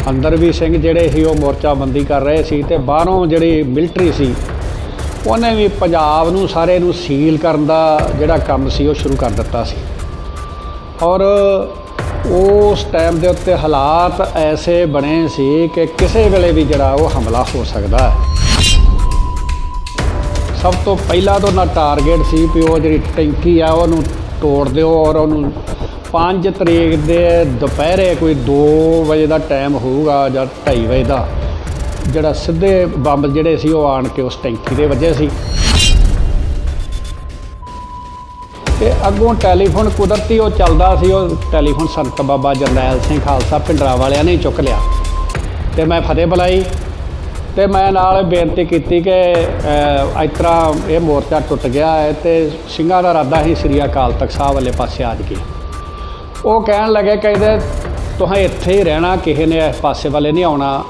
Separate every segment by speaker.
Speaker 1: अंदर भी सिंह ਜਿਹੜੇ ਸੀ ਉਹ ਮੋਰਚਾਬੰਦੀ ਕਰ ਰਹੇ ਸੀ ਤੇ ਬਾਹਰੋਂ ਜਿਹੜੀ ਮਿਲਟਰੀ ਸੀ ਉਹਨੇ ਵੀ ਪੰਜਾਬ ਨੂੰ ਸਾਰੇ ਨੂੰ ਸੀਲ ਕਰਨ ਦਾ ਜਿਹੜਾ ਕੰਮ ਸੀ ਉਹ ਸ਼ੁਰੂ ਕਰ ਦਿੱਤਾ ਸੀ। ਔਰ ਉਸ ਟਾਈਮ ਦੇ ਉੱਤੇ ਹਾਲਾਤ ਐਸੇ ਬਣੇ ਸੀ ਕਿ ਕਿਸੇ ਵੇਲੇ ਵੀ ਜਿਹੜਾ ਉਹ ਹਮਲਾ ਹੋ ਸਕਦਾ ਹੈ। ਸਭ ਤੋਂ ਪਹਿਲਾਂ ਤਾਂ ਉਹਨਾਂ ਟਾਰਗੇਟ ਸੀ ਵੀ ਉਹ ਜਿਹੜੀ ਟੈਂਕੀ ਆ ਉਹਨੂੰ ਤੋੜ ਦਿਓ ਔਰ ਉਹਨੂੰ 5 ਤਰੀਕ ਦੇ ਦੁਪਹਿਰੇ ਕੋਈ 2 ਵਜੇ ਦਾ ਟਾਈਮ ਹੋਊਗਾ ਜਾਂ 2:30 ਵਜੇ ਦਾ ਜਿਹੜਾ ਸਿੱਧੇ ਬੰਬ ਜਿਹੜੇ ਸੀ ਉਹ ਆਣ ਕੇ ਉਸ ਟੈਂਕੀ ਦੇ ਵੱਜੇ ਸੀ। ਤੇ ਅੱਗੋਂ ਟੈਲੀਫੋਨ ਕੁਦਰਤੀ ਉਹ ਚੱਲਦਾ ਸੀ, ਉਹ ਟੈਲੀਫੋਨ ਸੰਤ ਬਾਬਾ ਜਰਨੈਲ ਸਿੰਘ ਖਾਲਸਾ ਭਿੰਡਰਾਂ ਵਾਲਿਆਂ ਨੇ ਚੁੱਕ ਲਿਆ ਤੇ ਮੈਂ ਫਤਿਹ ਬੁਲਾਈ ਤੇ ਮੈਂ ਨਾਲ ਬੇਨਤੀ ਕੀਤੀ ਕਿ ਇਸ ਤਰ੍ਹਾਂ ਇਹ ਮੋਰਚਾ ਟੁੱਟ ਗਿਆ ਹੈ ਤੇ ਸਿੰਘਾਂ ਦਾ ਇਰਾਦਾ ਸੀ ਸ੍ਰੀ ਅਕਾਲ ਤਖਤ ਸਾਹਿਬ ਵਾਲੇ ਪਾਸੇ ਆ ਜਾਈਏ। ਉਹ ਕਹਿਣ ਲੱਗੇ ਕਹਿੰਦੇ ਤੁਸੀਂ ਇੱਥੇ ਹੀ ਰਹਿਣਾ, ਕਿਸੇ ਨੇ ਇਸ ਪਾਸੇ ਵਾਲੇ ਨਹੀਂ ਆਉਣਾ।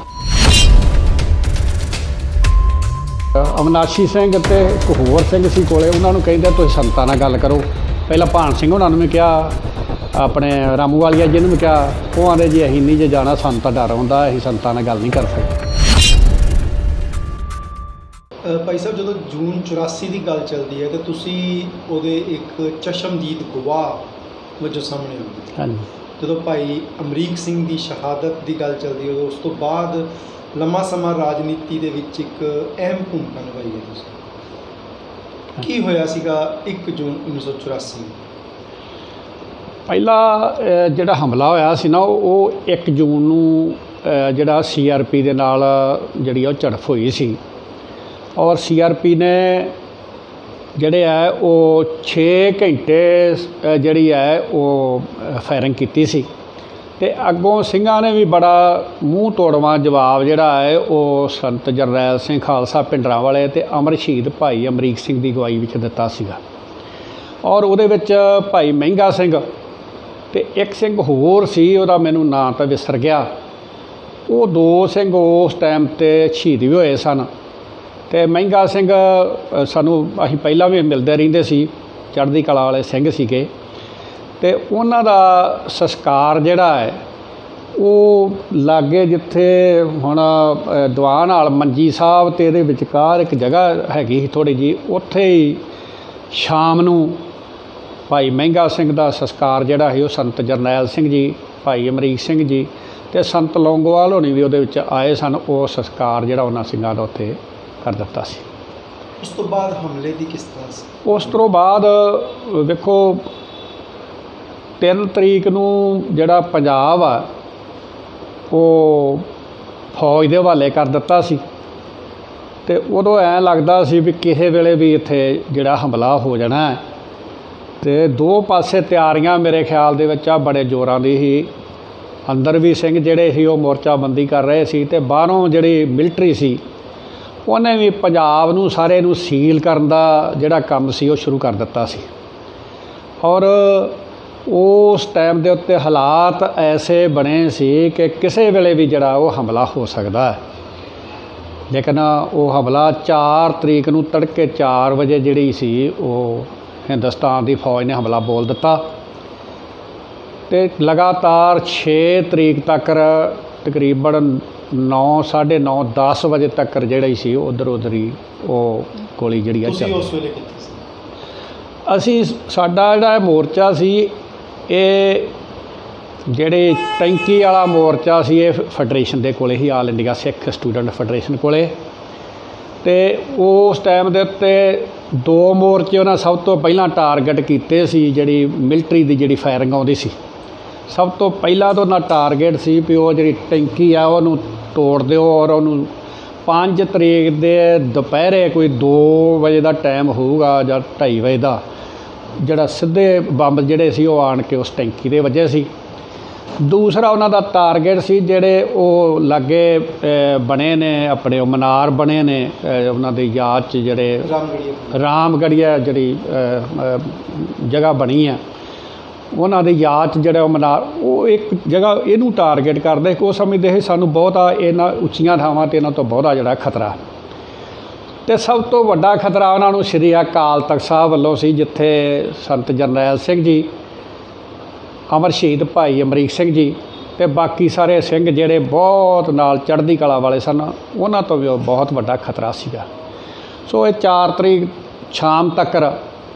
Speaker 1: ਅਵਨਾਸ਼ੀ ਸਿੰਘ ਤੇ ਇੱਕ ਹੋਰ ਸਿੰਘ ਸੀ ਕੋਲੇ, ਉਹਨਾਂ ਨੂੰ ਕਹਿੰਦੇ ਤੁਸੀਂ ਸੰਤਾਂ ਨਾਲ ਗੱਲ ਕਰੋ। ਪਹਿਲਾਂ ਭਾਨ ਸਿੰਘ ਉਹਨਾਂ ਨੂੰ ਵੀ ਕਿਹਾ, ਆਪਣੇ ਰਾਮੂ ਵਾਲੀਆ ਜੀ ਨੂੰ ਵੀ ਕਿਹਾ, ਉਹ ਆਂਦੇ ਜੀ ਅਸੀਂ ਨਹੀਂ ਜੇ ਜਾਣਾ, ਸਾਨੂੰ ਤਾਂ ਡਰ ਆਉਂਦਾ, ਅਸੀਂ ਸੰਤਾਂ ਨਾਲ ਗੱਲ ਨਹੀਂ ਕਰ ਸਕਦੇ।
Speaker 2: ਭਾਈ ਸਾਹਿਬ, ਜਦੋਂ ਜੂਨ 84 ਦੀ ਗੱਲ ਚੱਲਦੀ ਹੈ ਤਾਂ ਤੁਸੀਂ ਉਹਦੇ ਇੱਕ ਚਸ਼ਮਦੀਦ ਗਵਾਹ ਵਜੋਂ ਸਾਹਮਣੇ ਆਉਂਦੇ।
Speaker 1: ਹਾਂਜੀ। ਜਦੋਂ
Speaker 2: ਭਾਈ ਅਮਰੀਕ ਸਿੰਘ ਦੀ ਸ਼ਹਾਦਤ ਦੀ ਗੱਲ ਚੱਲਦੀ ਹੈ, ਉਸ ਤੋਂ ਬਾਅਦ ਲੰਮਾ ਸਮਾਂ ਰਾਜਨੀਤੀ ਦੇ ਵਿੱਚ ਇੱਕ ਅਹਿਮ ਭੂਮਿਕਾ ਨਿਭਾਈ ਹੈ ਤੁਸੀਂ। ਕੀ ਹੋਇਆ ਸੀਗਾ 1 ਜੂਨ 1984?
Speaker 1: ਪਹਿਲਾ ਜਿਹੜਾ ਹਮਲਾ ਹੋਇਆ ਸੀ ਨਾ ਉਹ 1 ਜੂਨ ਨੂੰ ਜਿਹੜਾ CRP ਦੇ ਨਾਲ ਜਿਹੜੀ ਉਹ ਝੜਪ ਹੋਈ ਸੀ ਔਰ CRP ਨੇ ਜਿਹੜੇ ਹੈ ਉਹ 6 ਘੰਟੇ ਜਿਹੜੀ ਹੈ ਉਹ ਫਾਇਰਿੰਗ ਕੀਤੀ ਸੀ ਤੇ ਅੱਗੋਂ ਸਿੰਘਾਂ ਨੇ ਵੀ ਬੜਾ ਮੂੰਹ ਤੋੜਵਾਂ ਜਵਾਬ ਜਿਹੜਾ ਹੈ ਉਹ ਸੰਤ ਜਰਨੈਲ ਸਿੰਘ ਖਾਲਸਾ ਭਿੰਡਰਾਂ ਵਾਲੇ ਤੇ ਅਮਰ ਸ਼ਹੀਦ ਭਾਈ ਅਮਰੀਕ ਸਿੰਘ ਦੀ ਅਗਵਾਈ ਵਿੱਚ ਦਿੱਤਾ ਸੀਗਾ। ਔਰ ਉਹਦੇ ਵਿੱਚ ਭਾਈ ਮਹਿੰਗਾ ਸਿੰਘ ਤੇ ਇੱਕ ਸਿੰਘ ਹੋਰ ਸੀ, ਉਹਦਾ ਮੈਨੂੰ ਨਾਂ ਤਾਂ ਵਿਸਰ ਗਿਆ। ਉਹ 2 ਸਿੰਘ ਉਸ ਟਾਈਮ 'ਤੇ ਸ਼ਹੀਦ ਵੀ ਹੋਏ ਸਨ ਤੇ ਮਹਿੰਗਾ ਸਿੰਘ ਸਾਨੂੰ ਅਸੀਂ ਪਹਿਲਾਂ ਵੀ ਮਿਲਦੇ ਰਹਿੰਦੇ ਸੀ, ਚੜ੍ਹਦੀ ਕਲਾ ਵਾਲੇ ਸਿੰਘ ਸੀਗੇ ਤੇ ਉਹਨਾਂ ਦਾ ਸੰਸਕਾਰ ਜਿਹੜਾ ਹੈ ਉਹ ਲਾਗੇ ਜਿੱਥੇ ਹੁਣ ਦੀਵਾਨ ਹਾਲ ਮੰਜੀ ਸਾਹਿਬ ਤੇ ਇਹਦੇ ਵਿਚਕਾਰ ਇੱਕ ਜਗ੍ਹਾ ਹੈਗੀ ਸੀ ਥੋੜ੍ਹੀ ਜਿਹੀ, ਉੱਥੇ ਹੀ ਸ਼ਾਮ ਨੂੰ ਭਾਈ ਮਹਿੰਗਾ ਸਿੰਘ ਦਾ ਸੰਸਕਾਰ ਜਿਹੜਾ ਸੀ ਉਹ ਸੰਤ ਜਰਨੈਲ ਸਿੰਘ ਜੀ, ਭਾਈ ਅਮਰੀਕ ਸਿੰਘ ਜੀ ਤੇ ਸੰਤ ਲੌਂਗੋਵਾਲ ਹੋਣੀ ਵੀ ਉਹਦੇ ਵਿੱਚ ਆਏ ਸਨ। ਉਹ ਸੰਸਕਾਰ ਜਿਹੜਾ ਉਹਨਾਂ ਸਿੰਘਾਂ ਦਾ ਉੱਥੇ ਕਰ ਦਿੱਤਾ ਸੀ।
Speaker 2: ਉਸ ਤੋਂ ਬਾਅਦ ਹਮਲੇ ਦੀ ਕਿਸ ਤਰ੍ਹਾਂ ਸੀ?
Speaker 1: ਉਸ ਤੋਂ ਬਾਅਦ ਵੇਖੋ 3 ਤਰੀਕ ਨੂੰ ਜਿਹੜਾ ਪੰਜਾਬ ਆ ਉਹ ਫੌਜ ਦੇ ਹਵਾਲੇ ਕਰ ਦਿੱਤਾ ਸੀ ਤੇ ਉਦੋਂ ਐਂ ਲੱਗਦਾ ਸੀ ਵੀ ਕਿਸੇ ਵੇਲੇ ਵੀ ਇੱਥੇ ਜਿਹੜਾ ਹਮਲਾ ਹੋ ਜਾਣਾ ਹੈ ਤੇ 2 ਪਾਸੇ ਤਿਆਰੀਆਂ ਮੇਰੇ ਖਿਆਲ ਦੇ ਵਿੱਚ ਆ ਬੜੇ ਜ਼ੋਰਾਂ ਦੀ ਸੀ। ਅੰਦਰ ਵੀ ਸਿੰਘ ਜਿਹੜੇ ਸੀ ਉਹ ਮੋਰਚਾਬੰਦੀ ਕਰ ਰਹੇ ਸੀ ਤੇ ਬਾਹਰੋਂ ਜਿਹੜੀ ਮਿਲਟਰੀ ਸੀ ਉਹਨੇ ਵੀ ਪੰਜਾਬ ਨੂੰ ਸਾਰੇ ਨੂੰ ਸੀਲ ਕਰਨ ਦਾ ਜਿਹੜਾ ਕੰਮ ਸੀ ਉਹ ਸ਼ੁਰੂ ਕਰ ਦਿੱਤਾ ਸੀ। ਔਰ ਉਸ ਟਾਈਮ ਦੇ ਉੱਤੇ ਹਾਲਾਤ ਐਸੇ ਬਣੇ ਸੀ ਕਿ ਕਿਸੇ ਵੇਲੇ ਵੀ ਜਿਹੜਾ ਉਹ ਹਮਲਾ ਹੋ ਸਕਦਾ ਹੈ। ਲੇਕਿਨ ਉਹ ਹਮਲਾ 4 ਤਰੀਕ ਨੂੰ ਤੜਕੇ 4 ਵਜੇ ਜਿਹੜੀ ਸੀ ਉਹ ਹਿੰਦੁਸਤਾਨ ਦੀ ਫੌਜ ਨੇ ਹਮਲਾ ਬੋਲ ਦਿੱਤਾ ਤੇ ਲਗਾਤਾਰ 6 ਤਰੀਕ ਤੱਕ ਤਕਰੀਬਨ 9, 9:30, 10 ਵਜੇ ਤੱਕ ਜਿਹੜੀ ਸੀ ਉੱਧਰ ਉੱਧਰ ਹੀ ਉਹ ਗੋਲੀ ਜਿਹੜੀ ਆ ਚੱਲੀ।
Speaker 2: ਉਸ ਵੇਲੇ ਕਿੱਥੇ ਸੀ?
Speaker 1: ਅਸੀਂ ਸਾਡਾ ਜਿਹੜਾ ਮੋਰਚਾ ਸੀ ਇਹ ਜਿਹੜੇ ਟੈਂਕੀ ਵਾਲਾ ਮੋਰਚਾ ਸੀ ਇਹ ਫੈਡਰੇਸ਼ਨ ਦੇ ਕੋਲੇ ਹੀ, ਆਲ ਇੰਡੀਆ ਸਿੱਖ ਸਟੂਡੈਂਟ ਫੈਡਰੇਸ਼ਨ ਕੋਲੇ। ਤੇ ਉਸ ਟਾਈਮ ਦੇ ਉੱਤੇ 2 ਮੋਰਚੇ ਉਹਨਾਂ ਸਭ ਤੋਂ ਪਹਿਲਾਂ ਟਾਰਗੇਟ ਕੀਤੇ ਸੀ, ਜਿਹੜੀ ਮਿਲਟਰੀ ਦੀ ਜਿਹੜੀ ਫਾਇਰਿੰਗ ਆਉਂਦੀ ਸੀ। ਸਭ ਤੋਂ ਪਹਿਲਾਂ ਤਾਂ ਉਹਨਾਂ ਟਾਰਗੇਟ ਸੀ ਵੀ ਉਹ ਜਿਹੜੀ ਟੈਂਕੀ ਆ ਉਹਨੂੰ ਤੋੜ ਦਿਓ ਔਰ ਉਹਨੂੰ 5 ਤਰੀਕ ਦੇ ਦੁਪਹਿਰੇ ਕੋਈ 2 ਵਜੇ ਦਾ ਟਾਈਮ ਹੋਊਗਾ ਜਾਂ 2:30 ਵਜੇ ਦਾ ਜਿਹੜਾ ਸਿੱਧੇ ਬੰਬ ਜਿਹੜੇ ਸੀ ਉਹ ਆਣ ਕੇ ਉਸ ਟੈਂਕੀ ਦੇ ਵੱਜੇ ਸੀ। ਦੂਸਰਾ ਉਹਨਾਂ ਦਾ ਟਾਰਗੇਟ ਸੀ ਜਿਹੜੇ ਉਹ ਲਾਗੇ ਬਣੇ ਨੇ ਆਪਣੇ ਉਹ ਮਨਾਰ ਬਣੇ ਨੇ ਉਹਨਾਂ ਦੀ ਯਾਦ 'ਚ ਜਿਹੜੇ ਰਾਮਗੜੀਆ ਜਿਹੜੀ ਜਗ੍ਹਾ ਬਣੀ ਆ ਉਹਨਾਂ ਦੀ ਯਾਦ 'ਚ ਜਿਹੜਾ ਉਹ ਮਨਾਰ ਉਹ ਇੱਕ ਜਗ੍ਹਾ ਇਹਨੂੰ ਟਾਰਗੇਟ ਕਰਦੇ। ਉਹ ਸਮਝਦੇ ਸੀ ਸਾਨੂੰ ਬਹੁਤਾ ਇਹਨਾਂ ਉੱਚੀਆਂ ਥਾਵਾਂ 'ਤੇ ਇਹਨਾਂ ਤੋਂ ਬਹੁਤਾ ਜਿਹੜਾ ਖਤਰਾ ਤੇ ਸਭ ਤੋਂ ਵੱਡਾ ਖਤਰਾ ਉਹਨਾਂ ਨੂੰ ਸ੍ਰੀ ਅਕਾਲ ਤਖਤ ਸਾਹਿਬ ਵੱਲੋਂ ਸੀ, ਜਿੱਥੇ ਸੰਤ ਜਰਨੈਲ ਸਿੰਘ ਜੀ, ਅਮਰ ਸ਼ਹੀਦ ਭਾਈ ਅਮਰੀਕ ਸਿੰਘ ਜੀ ਤੇ ਬਾਕੀ ਸਾਰੇ ਸਿੰਘ ਜਿਹੜੇ ਬਹੁਤ ਨਾਲ ਚੜ੍ਹਦੀ ਕਲਾ ਵਾਲੇ ਸਨ, ਉਹਨਾਂ ਤੋਂ ਵੀ ਉਹ ਬਹੁਤ ਵੱਡਾ ਖਤਰਾ ਸੀਗਾ। ਸੋ ਇਹ 4 ਤਰੀਕ ਸ਼ਾਮ ਤੱਕ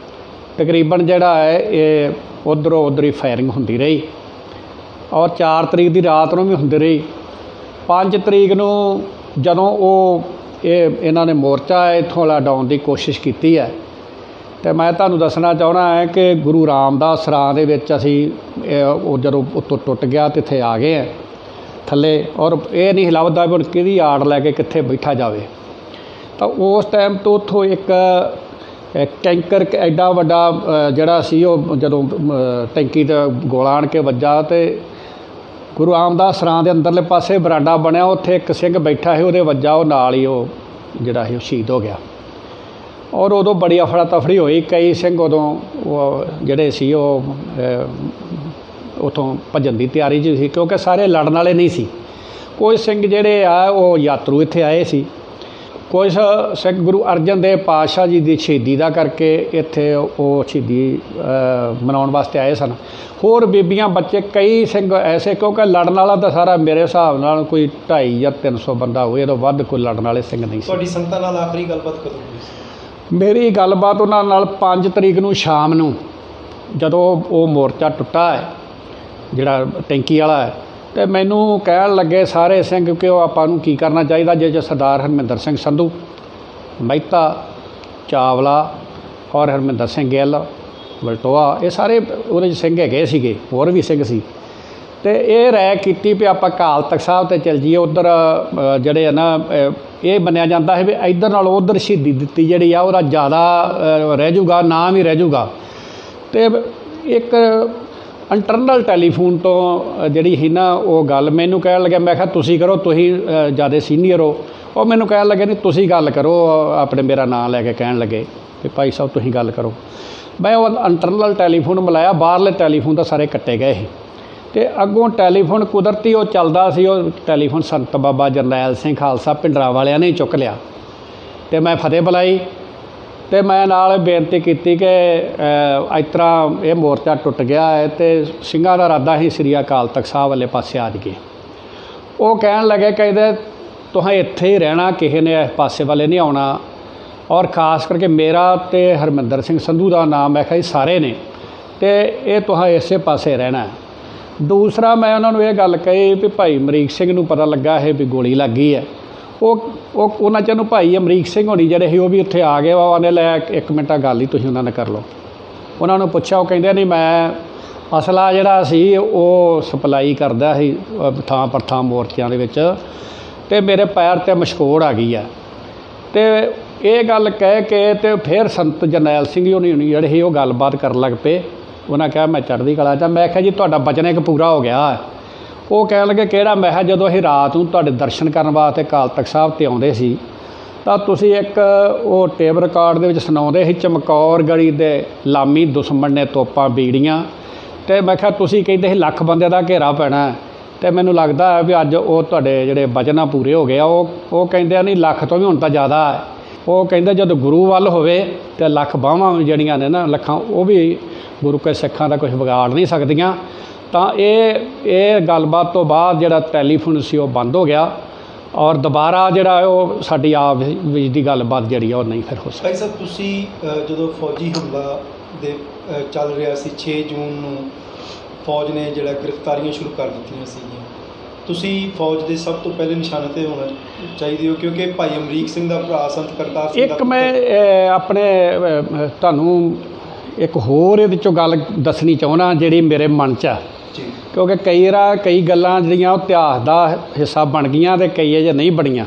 Speaker 1: ਤਕਰੀਬਨ ਜਿਹੜਾ ਹੈ ਇਹ ਉੱਧਰੋਂ ਉੱਧਰ ਹੀ ਫਾਇਰਿੰਗ ਹੁੰਦੀ ਰਹੀ, ਔਰ 4 ਤਰੀਕ ਦੀ ਰਾਤ ਨੂੰ ਵੀ ਹੁੰਦੀ ਰਹੀ। 5 ਤਰੀਕ ਨੂੰ ਜਦੋਂ ਇਹਨਾਂ ਨੇ ਮੋਰਚਾ ਇੱਥੋਂ ਉਡਾਉਣ ਦੀ ਕੋਸ਼ਿਸ਼ ਕੀਤੀ ਹੈ, ਅਤੇ ਮੈਂ ਤੁਹਾਨੂੰ ਦੱਸਣਾ ਚਾਹੁੰਦਾ ਹੈ ਕਿ ਗੁਰੂ ਰਾਮਦਾਸ ਸਰਾਂ ਦੇ ਵਿੱਚ ਅਸੀਂ ਉਹ ਜਦੋਂ ਉੱਤੋਂ ਟੁੱਟ ਗਿਆ ਤਾਂ ਇੱਥੇ ਆ ਗਏ ਹਾਂ ਥੱਲੇ, ਔਰ ਇਹ ਨਹੀਂ ਲੱਭਦਾ ਵੀ ਹੁਣ ਕਿਹਦੀ ਆੜ ਲੈ ਕੇ ਕਿੱਥੇ ਬੈਠਾ ਜਾਵੇ। ਤਾਂ ਉਸ ਟਾਈਮ ਤੋਂ ਉੱਥੋਂ ਇੱਕ ਟੈਂਕਰ ਐਡਾ ਵੱਡਾ ਜਿਹੜਾ ਸੀ, ਉਹ ਜਦੋਂ ਟੈਂਕੀ 'ਤੇ ਗੋਲਾ ਆਣ ਕੇ ਵੱਜਾ ਅਤੇ ਗੁਰੂ ਰਾਮਦਾਸ ਸਰਾਂ ਦੇ ਅੰਦਰਲੇ ਪਾਸੇ ਬਰਾਂਡਾ ਬਣਿਆ, ਉੱਥੇ ਇੱਕ ਸਿੰਘ ਬੈਠਾ ਸੀ, ਉਹਦੇ ਵੱਜਾ, ਉਹ ਨਾਲ ਹੀ ਉਹ ਜਿਹੜਾ ਸੀ ਉਹ ਸ਼ਹੀਦ ਹੋ ਗਿਆ। ਔਰ ਉਦੋਂ ਬੜੀ ਅਫੜਾ ਤਫੜੀ ਹੋਈ, ਕਈ ਸਿੰਘ ਉਦੋਂ ਉਹ ਜਿਹੜੇ ਸੀ ਉਹ ਉੱਥੋਂ ਭੱਜਣ ਦੀ ਤਿਆਰੀ 'ਚ ਸੀ, ਕਿਉਂਕਿ ਸਾਰੇ ਲੜਨ ਵਾਲੇ ਨਹੀਂ ਸੀ। ਕੁਝ ਸਿੰਘ ਜਿਹੜੇ ਆ ਉਹ ਯਾਤਰੂ ਇੱਥੇ ਆਏ ਸੀ, ਕੁਝ ਸਿੰਘ ਗੁਰੂ ਅਰਜਨ ਦੇਵ ਪਾਤਸ਼ਾਹ ਜੀ ਦੀ ਸ਼ਹੀਦੀ ਦਾ ਕਰਕੇ ਇੱਥੇ ਉਹ ਸ਼ਹੀਦੀ ਮਨਾਉਣ ਵਾਸਤੇ ਆਏ ਸਨ। ਹੋਰ ਬੀਬੀਆਂ ਬੱਚੇ ਕਈ ਸਿੰਘ ਐਸੇ, ਕਿਉਂਕਿ ਲੜਨ ਵਾਲਾ ਤਾਂ ਸਾਰਾ ਮੇਰੇ ਹਿਸਾਬ ਨਾਲ ਕੋਈ 250 ਜਾਂ 300 ਬੰਦਾ ਹੋਏ, ਇਹਦੋਂ ਵੱਧ ਕੋਈ ਲੜਨ ਵਾਲੇ ਸਿੰਘ ਨਹੀਂ ਸੀ।
Speaker 2: ਤੁਹਾਡੀ ਸੰਗਤਾਂ ਨਾਲ ਆਖਰੀ ਗੱਲਬਾਤ ਕਦੋਂ ਹੋਈ ਸੀ?
Speaker 1: ਮੇਰੀ ਗੱਲਬਾਤ ਉਹਨਾਂ ਨਾਲ 5 ਤਰੀਕ ਨੂੰ ਸ਼ਾਮ ਨੂੰ, ਜਦੋਂ ਉਹ ਮੋਰਚਾ ਟੁੱਟਾ ਹੈ ਜਿਹੜਾ ਟੈਂਕੀ ਵਾਲਾ ਹੈ, ਅਤੇ ਮੈਨੂੰ ਕਹਿਣ ਲੱਗੇ ਸਾਰੇ ਸਿੰਘ ਕਿ ਉਹ ਆਪਾਂ ਨੂੰ ਕੀ ਕਰਨਾ ਚਾਹੀਦਾ, ਜੇ ਸਰਦਾਰ ਹਰਮਿੰਦਰ ਸਿੰਘ ਸੰਧੂ, ਮਹਿਤਾ, ਚਾਵਲਾ ਔਰ ਹਰਮਿੰਦਰ ਸਿੰਘ ਗਿੱਲ, ਵਲਟੋਆ, ਇਹ ਸਾਰੇ ਉਹਦੇ 'ਚ ਸਿੰਘ ਹੈਗੇ ਸੀਗੇ, ਹੋਰ ਵੀ ਸਿੰਘ ਸੀ। ਅਤੇ ਇਹ ਰਾਏ ਕੀਤੀ ਵੀ ਆਪਾਂ ਅਕਾਲ ਤਖਤ ਸਾਹਿਬ 'ਤੇ ਚੱਲ ਜਾਈਏ। ਉੱਧਰ ਜਿਹੜੇ ਆ ਨਾ ਇਹ ਮੰਨਿਆ ਜਾਂਦਾ ਹੈ ਵੀ ਇੱਧਰ ਨਾਲੋਂ ਉੱਧਰ ਸ਼ਹੀਦੀ ਦਿੱਤੀ ਜਿਹੜੀ ਆ ਉਹਦਾ ਜ਼ਿਆਦਾ ਰਹਿ ਜੂਗਾ, ਨਾਮ ਹੀ ਰਹਿ ਜੂਗਾ। ਅਤੇ ਇੱਕ ਇੰਟਰਨਲ ਟੈਲੀਫੋਨ ਤੋਂ ਜਿਹੜੀ ਸੀ ਨਾ ਉਹ ਗੱਲ ਮੈਨੂੰ ਕਹਿਣ ਲੱਗਿਆ, ਮੈਂ ਕਿਹਾ ਤੁਸੀਂ ਕਰੋ, ਤੁਸੀਂ ਜ਼ਿਆਦਾ ਸੀਨੀਅਰ ਹੋ। ਉਹ ਮੈਨੂੰ ਕਹਿਣ ਲੱਗੇ ਨਹੀਂ ਤੁਸੀਂ ਗੱਲ ਕਰੋ, ਆਪਣੇ ਮੇਰਾ ਨਾਂ ਲੈ ਕੇ ਕਹਿਣ ਲੱਗੇ ਕਿ ਭਾਈ ਸਾਹਿਬ ਤੁਸੀਂ ਗੱਲ ਕਰੋ। ਮੈਂ ਉਹ ਇੰਟਰਨਲ ਟੈਲੀਫੋਨ ਮਿਲਾਇਆ, ਬਾਹਰਲੇ ਟੈਲੀਫੋਨ ਤਾਂ ਸਾਰੇ ਕੱਟੇ ਗਏ ਸੀ, ਅਤੇ ਅੱਗੋਂ ਟੈਲੀਫੋਨ ਕੁਦਰਤੀ ਉਹ ਚੱਲਦਾ ਸੀ, ਉਹ ਟੈਲੀਫੋਨ ਸੰਤ ਬਾਬਾ ਜਰਨੈਲ ਸਿੰਘ ਖਾਲਸਾ ਭਿੰਡਰਾਂ ਵਾਲਿਆਂ ਨੇ ਹੀ ਚੁੱਕ ਲਿਆ। ਅਤੇ ਮੈਂ ਫਤਿਹ ਬੁਲਾਈ ਅਤੇ ਮੈਂ ਨਾਲ ਬੇਨਤੀ ਕੀਤੀ ਕਿ ਇਸ ਤਰ੍ਹਾਂ ਇਹ ਮੋਰਚਾ ਟੁੱਟ ਗਿਆ ਹੈ ਅਤੇ ਸਿੰਘਾਂ ਦਾ ਇਰਾਦਾ ਸੀ ਸ੍ਰੀ ਅਕਾਲ ਤਖਤ ਸਾਹਿਬ ਵਾਲੇ ਪਾਸੇ ਆ ਜਾਈਏ। ਉਹ ਕਹਿਣ ਲੱਗੇ, ਕਹਿੰਦੇ ਤੁਸੀਂ ਇੱਥੇ ਹੀ ਰਹਿਣਾ, ਕਿਸੇ ਨੇ ਇਸ ਪਾਸੇ ਵਾਲੇ ਨਹੀਂ ਆਉਣਾ, ਔਰ ਖ਼ਾਸ ਕਰਕੇ ਮੇਰਾ ਅਤੇ ਹਰਮਿੰਦਰ ਸਿੰਘ ਸੰਧੂ ਦਾ ਨਾਮ ਮੈਂ ਕਿਹਾ ਜੀ ਸਾਰੇ ਨੇ, ਅਤੇ ਇਹ ਤੁਸੀਂ ਇਸੇ ਪਾਸੇ ਰਹਿਣਾ। ਦੂਸਰਾ ਮੈਂ ਉਹਨਾਂ ਨੂੰ ਇਹ ਗੱਲ ਕਹੀ ਵੀ ਭਾਈ ਅਮਰੀਕ ਸਿੰਘ ਨੂੰ ਪਤਾ ਲੱਗਾ ਹੈ ਵੀ ਗੋਲੀ ਲੱਗ ਗਈ ਹੈ। ਉਹਨਾਂ 'ਚ ਨੂੰ ਭਾਈ ਅਮਰੀਕ ਸਿੰਘ ਹੋਣੀ ਜਿਹੜੇ ਸੀ ਉਹ ਵੀ ਉੱਥੇ ਆ ਗਏ। ਉਹ ਆਨੇ ਲੈ 1 ਮਿੰਟ ਗੱਲ ਹੀ ਤੁਸੀਂ ਉਹਨਾਂ ਨਾਲ ਕਰ ਲਓ। ਉਹਨਾਂ ਨੂੰ ਪੁੱਛਿਆ, ਉਹ ਕਹਿੰਦੇ ਨਹੀਂ ਮੈਂ ਅਸਲਾ ਜਿਹੜਾ ਸੀ ਉਹ ਸਪਲਾਈ ਕਰਦਾ ਸੀ ਥਾਂ ਪਰ ਥਾਂ ਮੋਰਚਿਆਂ ਦੇ ਵਿੱਚ, ਅਤੇ ਮੇਰੇ ਪੈਰ 'ਤੇ ਮਸ਼ਕੋੜ ਆ ਗਈ ਆ। ਅਤੇ ਇਹ ਗੱਲ ਕਹਿ ਕੇ ਅਤੇ ਫਿਰ ਸੰਤ ਜਰਨੈਲ ਸਿੰਘ ਹੋਣੀ ਜਿਹੜੇ ਸੀ ਉਹ ਗੱਲਬਾਤ ਕਰਨ ਲੱਗ ਪਏ। ਉਹਨਾਂ ਕਿਹਾ ਮੈਂ ਚੜ੍ਹਦੀ ਕਲਾ 'ਚ। ਮੈਂ ਕਿਹਾ ਜੀ ਤੁਹਾਡਾ ਬਚਨ ਇੱਕ ਪੂਰਾ ਹੋ ਗਿਆ। ਉਹ ਕਹਿਣ ਲੱਗੇ ਕਿਹੜਾ? ਮੈਂ ਕਿਹਾ ਜਦੋਂ ਅਸੀਂ ਰਾਤ ਨੂੰ ਤੁਹਾਡੇ ਦਰਸ਼ਨ ਕਰਨ ਵਾਸਤੇ ਅਕਾਲ ਤਖਤ ਸਾਹਿਬ 'ਤੇ ਆਉਂਦੇ ਸੀ ਤਾਂ ਤੁਸੀਂ ਇੱਕ ਉਹ ਟੇਪ ਰਿਕਾਰਡ ਦੇ ਵਿੱਚ ਸੁਣਾਉਂਦੇ ਸੀ, ਚਮਕੌਰ ਗੜੀ ਦੇ ਲਾਮੀ ਦੁਸ਼ਮਣ ਨੇ ਤੋਪਾਂ ਬੀੜੀਆਂ, ਅਤੇ ਮੈਂ ਕਿਹਾ ਤੁਸੀਂ ਕਹਿੰਦੇ ਸੀ ਲੱਖ ਬੰਦੇ ਦਾ ਘੇਰਾ ਪੈਣਾ, ਅਤੇ ਮੈਨੂੰ ਲੱਗਦਾ ਹੈ ਵੀ ਅੱਜ ਉਹ ਤੁਹਾਡੇ ਜਿਹੜੇ ਬਚਨ ਆ ਪੂਰੇ ਹੋ ਗਏ ਆ। ਉਹ ਕਹਿੰਦੇ ਆ ਨਹੀਂ ਲੱਖ ਤੋਂ ਵੀ ਹੁਣ ਤਾਂ ਜ਼ਿਆਦਾ ਹੈ। ਉਹ ਕਹਿੰਦੇ ਜਦੋਂ ਗੁਰੂ ਵੱਲ ਹੋਵੇ ਤਾਂ ਲੱਖ ਬਾਹਾਂ ਜਿਹੜੀਆਂ ਨੇ ਨਾ ਲੱਖਾਂ, ਉਹ ਵੀ ਗੁਰੂ ਕੇ ਸਿੱਖਾਂ ਦਾ ਕੁਝ ਵਿਗਾੜ ਨਹੀਂ ਸਕਦੀਆਂ। ਤਾਂ ਇਹ ਗੱਲਬਾਤ ਤੋਂ ਬਾਅਦ ਜਿਹੜਾ ਟੈਲੀਫੋਨ ਸੀ ਉਹ ਬੰਦ ਹੋ ਗਿਆ, ਔਰ ਦੁਬਾਰਾ ਜਿਹੜਾ ਉਹ ਸਾਡੀ ਆਪ ਵਿੱਚ ਦੀ ਗੱਲਬਾਤ ਜਿਹੜੀ ਉਹ ਨਹੀਂ ਫਿਰ ਹੋ ਸਕੀ।
Speaker 2: ਭਾਈ ਸਾਹਿਬ ਤੁਸੀਂ ਜਦੋਂ ਫੌਜੀ ਹਮਲਾ ਦੇ ਚੱਲ ਰਿਹਾ ਸੀ 6 ਜੂਨ ਨੂੰ ਫੌਜ ਨੇ ਜਿਹੜਾ ਗ੍ਰਿਫਤਾਰੀਆਂ ਸ਼ੁਰੂ ਕਰ ਦਿੱਤੀਆਂ ਸੀਗੀਆਂ, ਤੁਸੀਂ ਫੌਜ ਦੇ ਸਭ ਤੋਂ ਪਹਿਲੇ ਨਿਸ਼ਾਨੇ 'ਤੇ ਹੋਣਾ ਚਾਹੀਦੇ ਹੋ, ਕਿਉਂਕਿ ਭਾਈ ਅਮਰੀਕ ਸਿੰਘ ਦਾ ਭਰਾ ਸੰਤ ਕਰਤਾਰ ਸਿੰਘ ਦਾ।
Speaker 1: ਇੱਕ ਮੈਂ ਆਪਣੇ ਤੁਹਾਨੂੰ ਇੱਕ ਹੋਰ ਇਹਦੇ 'ਚੋਂ ਗੱਲ ਦੱਸਣੀ ਚਾਹੁੰਦਾ ਜਿਹੜੀ ਮੇਰੇ ਮਨ 'ਚ ਆ, ਕਿਉਂਕਿ ਕਈ ਗੱਲਾਂ ਜਿਹੜੀਆਂ ਉਹ ਇਤਿਹਾਸ ਦਾ ਹਿੱਸਾ ਬਣ ਗਈਆਂ ਅਤੇ ਕਈ ਅਜੇ ਨਹੀਂ ਬਣੀਆਂ।